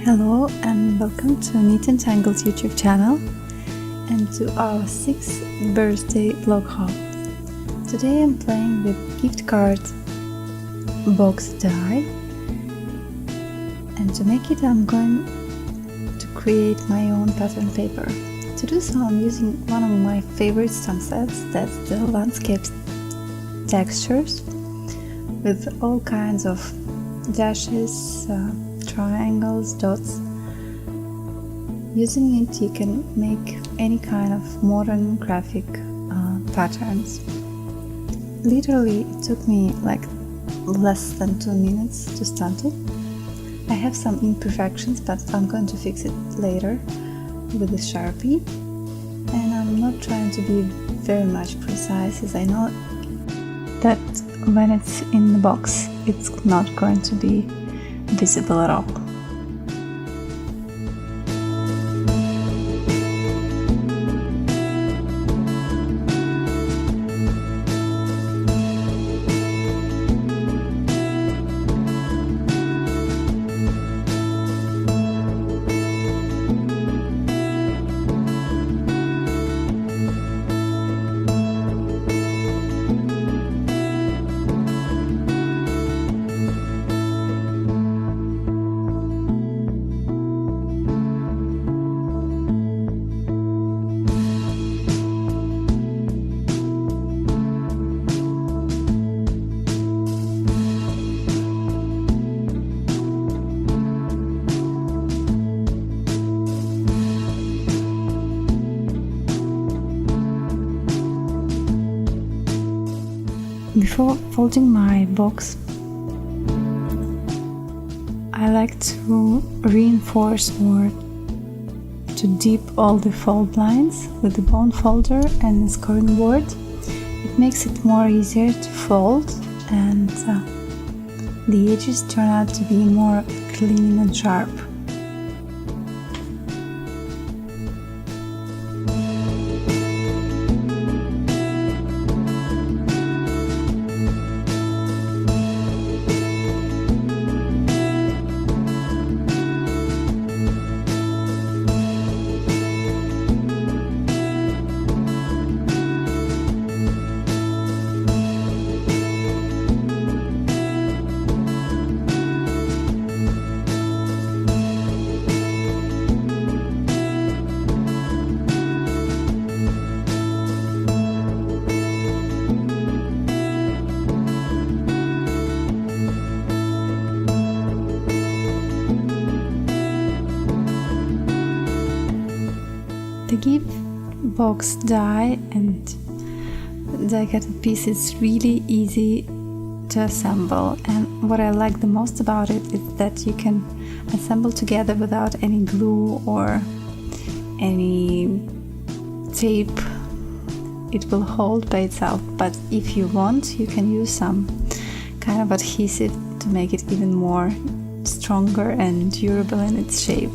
Hello and welcome to Neat&Tangled YouTube channel and to our 6th birthday vlog haul. Today I'm playing with gift card box die, and to make it I'm going to create my own pattern paper. To do so I'm using one of my favorite stamp sets, that's the landscape textures with all kinds of dashes, triangles, dots. Using it you can make any kind of modern graphic patterns. Literally it took me like less than 2 minutes to start it. I have some imperfections, but I'm going to fix it later with a Sharpie, and I'm not trying to be very much precise, as I know that when it's in the box it's not going to be visible at all. Before folding my box, I like to reinforce or to dip all the fold lines with the bone folder and the scoring board. It makes it more easier to fold, and the edges turn out to be more clean and sharp. The gift box die and die cut piece is really easy to assemble, and what I like the most about it is that you can assemble together without any glue or any tape. It will hold by itself, but if you want you can use some kind of adhesive to make it even more stronger and durable in its shape.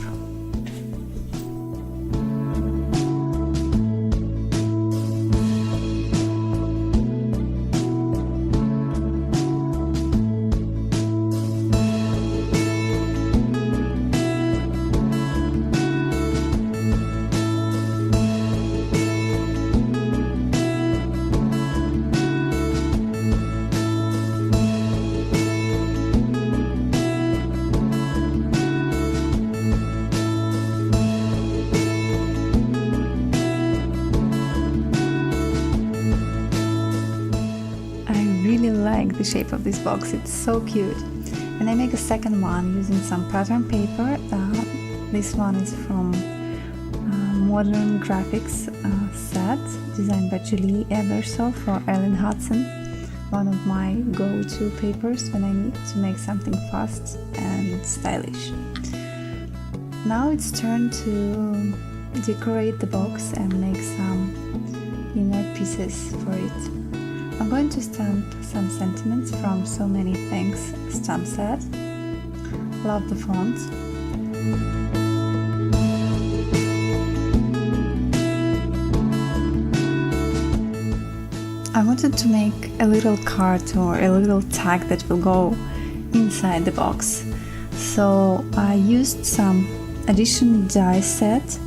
I like the shape of this box, it's so cute. And I make a second one using some pattern paper. This one is from Modern Graphics set designed by Julie Ebersol for Ellen Hudson, one of my go-to papers when I need to make something fast and stylish. Now it's turn to decorate the box and make some inner pieces for it. I'm going to stamp some sentiments from So Many Thanks stamp set. Love the font. I wanted to make a little card or a little tag that will go inside the box. So I used some addition die set,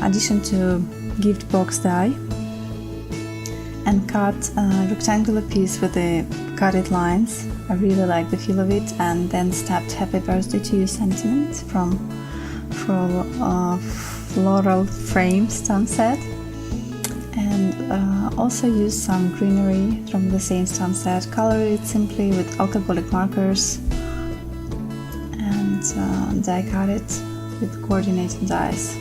addition to gift box die, and cut a rectangular piece with the cutted lines. I really like the feel of it, and then stamped "Happy Birthday to You" sentiment from floral frame stamp set, and also used some greenery from the same stamp set, colored it simply with alcoholic markers, and die cut it with coordinated dies.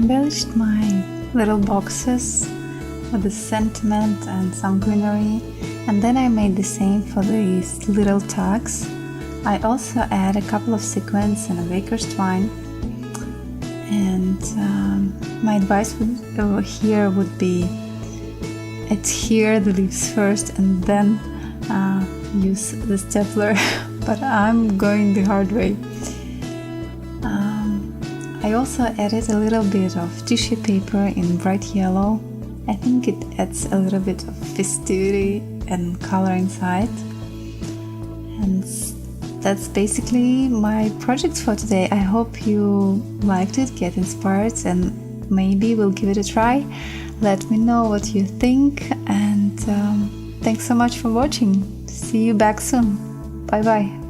embellished my little boxes with the sentiment and some greenery, and then I made the same for these little tags. I also add a couple of sequins and a baker's twine, and my advice here would be adhere the leaves first and then use the stapler, but I'm going the hard way. I also added a little bit of tissue paper in bright yellow. I think it adds a little bit of festivity and color inside. And that's basically my project for today. I hope you liked it, get inspired, and maybe we'll give it a try. Let me know what you think, and thanks so much for watching. See you back soon. Bye bye.